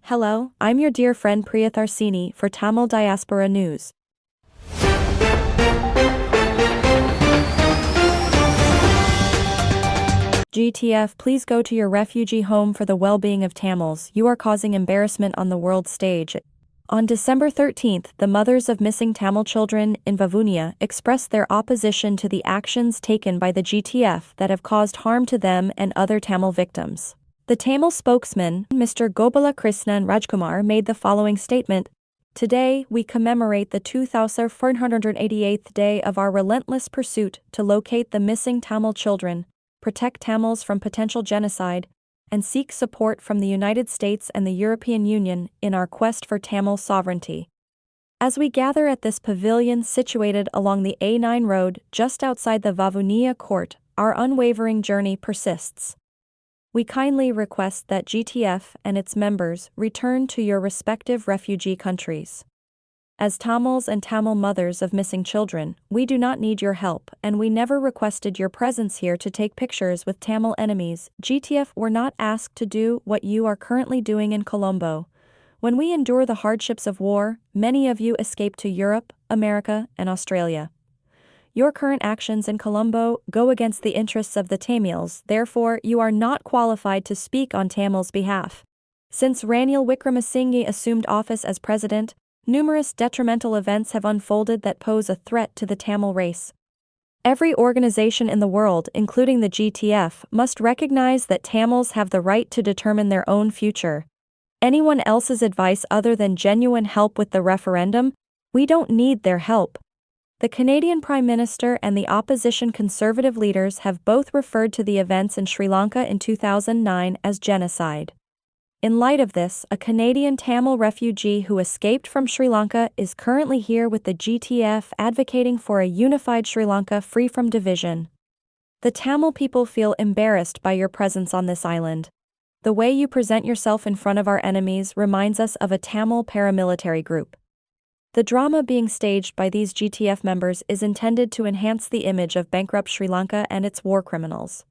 Hello, I'm your dear friend Priyatharsini for Tamil Diaspora News. GTF, please go to your refugee home for the well-being of Tamils. You are causing embarrassment on the world stage. On December 13th, the mothers of missing Tamil children in Vavuniya expressed their opposition to the actions taken by the GTF that have caused harm to them and other Tamil victims. The Tamil spokesman, Mr. Gobalakrisnan Rajkumar, made the following statement: "Today, we commemorate the 2488th day of our relentless pursuit to locate the missing Tamil children, protect Tamils from potential genocide, and seek support from the United States and the European Union in our quest for Tamil sovereignty. As we gather at this pavilion situated along the A9 road just outside the Vavuniya Court, our unwavering journey persists. We kindly request that GTF and its members return to your respective refugee countries. As Tamils and Tamil mothers of missing children, we do not need your help, and we never requested your presence here to take pictures with Tamil enemies. GTF were not asked to do what you are currently doing in Colombo. When we endure the hardships of war, many of you escape to Europe, America, and Australia. Your current actions in Colombo go against the interests of the Tamils, therefore you are not qualified to speak on Tamils' behalf. Since Ranil Wickremesinghe assumed office as president, numerous detrimental events have unfolded that pose a threat to the Tamil race. Every organization in the world, including the GTF, must recognize that Tamils have the right to determine their own future. Anyone else's advice other than genuine help with the referendum? We don't need their help." The Canadian Prime Minister and the opposition Conservative leaders have both referred to the events in Sri Lanka in 2009 as genocide. In light of this, a Canadian Tamil refugee who escaped from Sri Lanka is currently here with the GTF advocating for a unified Sri Lanka free from division. The Tamil people feel embarrassed by your presence on this island. The way you present yourself in front of our enemies reminds us of a Tamil paramilitary group. The drama being staged by these GTF members is intended to enhance the image of bankrupt Sri Lanka and its war criminals.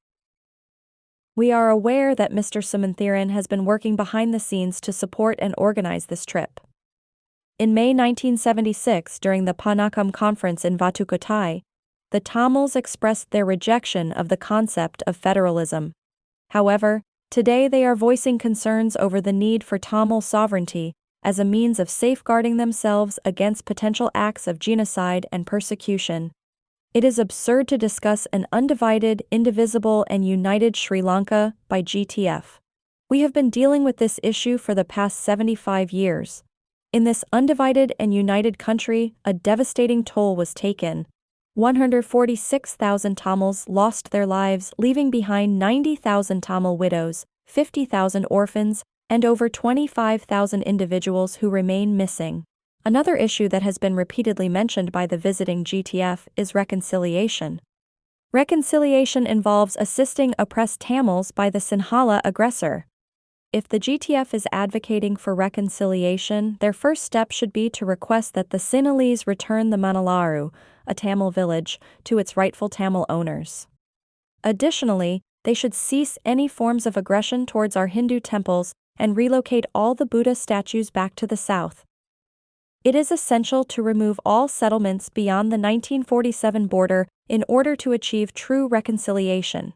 We are aware that Mr. Samanthiran has been working behind the scenes to support and organize this trip. In May 1976, during the Panakam conference in Vatukottai, the Tamils expressed their rejection of the concept of federalism. However, today they are voicing concerns over the need for Tamil sovereignty as a means of safeguarding themselves against potential acts of genocide and persecution. It is absurd to discuss an undivided, indivisible, and united Sri Lanka by GTF. We have been dealing with this issue for the past 75 years. In this undivided and united country, a devastating toll was taken. 146,000 Tamils lost their lives, leaving behind 90,000 Tamil widows, 50,000 orphans, and over 25,000 individuals who remain missing. Another issue that has been repeatedly mentioned by the visiting GTF is reconciliation. Reconciliation involves assisting oppressed Tamils by the Sinhala aggressor. If the GTF is advocating for reconciliation, their first step should be to request that the Sinhalese return the Manalaru, a Tamil village, to its rightful Tamil owners. Additionally, they should cease any forms of aggression towards our Hindu temples and relocate all the Buddha statues back to the south. It is essential to remove all settlements beyond the 1947 border in order to achieve true reconciliation.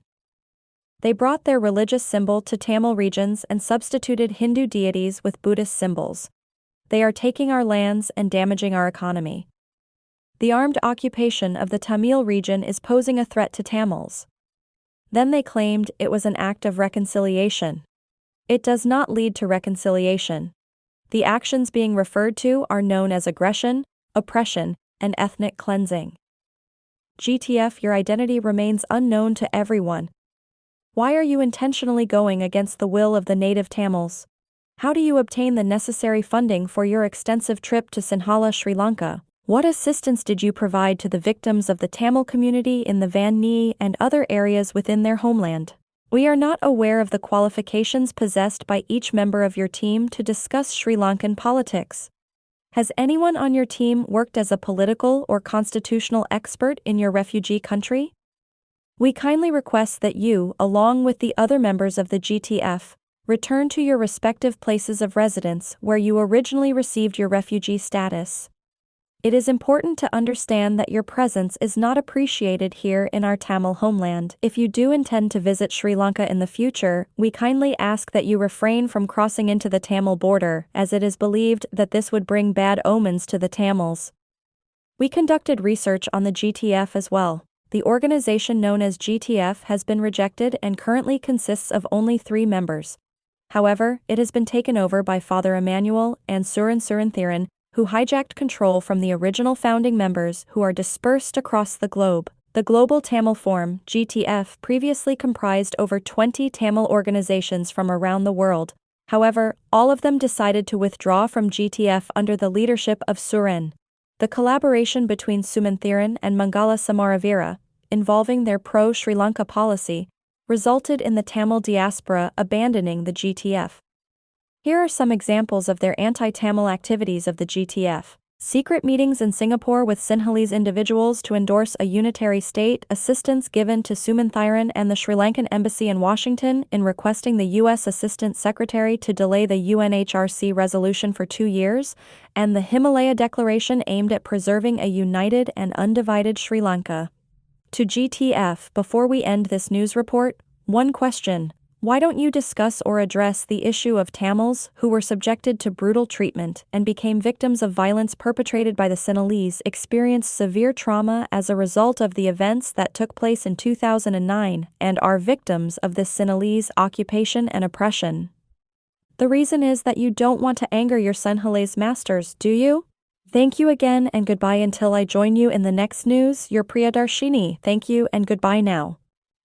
They brought their religious symbol to Tamil regions and substituted Hindu deities with Buddhist symbols. They are taking our lands and damaging our economy. The armed occupation of the Tamil region is posing a threat to Tamils. Then they claimed it was an act of reconciliation. It does not lead to reconciliation. The actions being referred to are known as aggression, oppression, and ethnic cleansing. GTF, your identity remains unknown to everyone. Why are you intentionally going against the will of the native Tamils? How do you obtain the necessary funding for your extensive trip to Sinhala, Sri Lanka? What assistance did you provide to the victims of the Tamil community in the Vavuniya and other areas within their homeland? We are not aware of the qualifications possessed by each member of your team to discuss Sri Lankan politics. Has anyone on your team worked as a political or constitutional expert in your refugee country? We kindly request that you, along with the other members of the GTF, Return to your respective places of residence where you originally received your refugee status. It is important to understand that your presence is not appreciated here in our Tamil homeland. If you do intend to visit Sri Lanka in the future, we kindly ask that you refrain from crossing into the Tamil border, as it is believed that this would bring bad omens to the Tamils. We conducted research on the GTF as well. The organization known as GTF has been rejected and currently consists of only 3 members. However, it has been taken over by Father Emmanuel and Suran Suranthiran, who hijacked control from the original founding members who are dispersed across the globe. The Global Tamil Forum, GTF, previously comprised over 20 Tamil organizations from around the world. However, all of them decided to withdraw from GTF under the leadership of Suran. The collaboration between Sumanthiran and Mangala Samaravira, involving their pro-Sri Lanka policy, resulted in the Tamil diaspora abandoning the GTF. Here are some examples of their anti-Tamil activities of the GTF. Secret meetings in Singapore with Sinhalese individuals to endorse a unitary state, assistance given to Sumanthiran and the Sri Lankan embassy in Washington in requesting the U.S. Assistant Secretary to delay the UNHRC resolution for 2 years, and the Himalaya Declaration aimed at preserving a united and undivided Sri Lanka. To GTF, before we end this news report, one question. Why don't you discuss or address the issue of Tamils who were subjected to brutal treatment and became victims of violence perpetrated by the Sinhalese, experienced severe trauma as a result of the events that took place in 2009 and are victims of this Sinhalese occupation and oppression? The reason is that you don't want to anger your Sinhalese masters, do you? Thank you again and goodbye until I join you in the next news. Your Priyadarshini. Thank you and goodbye now.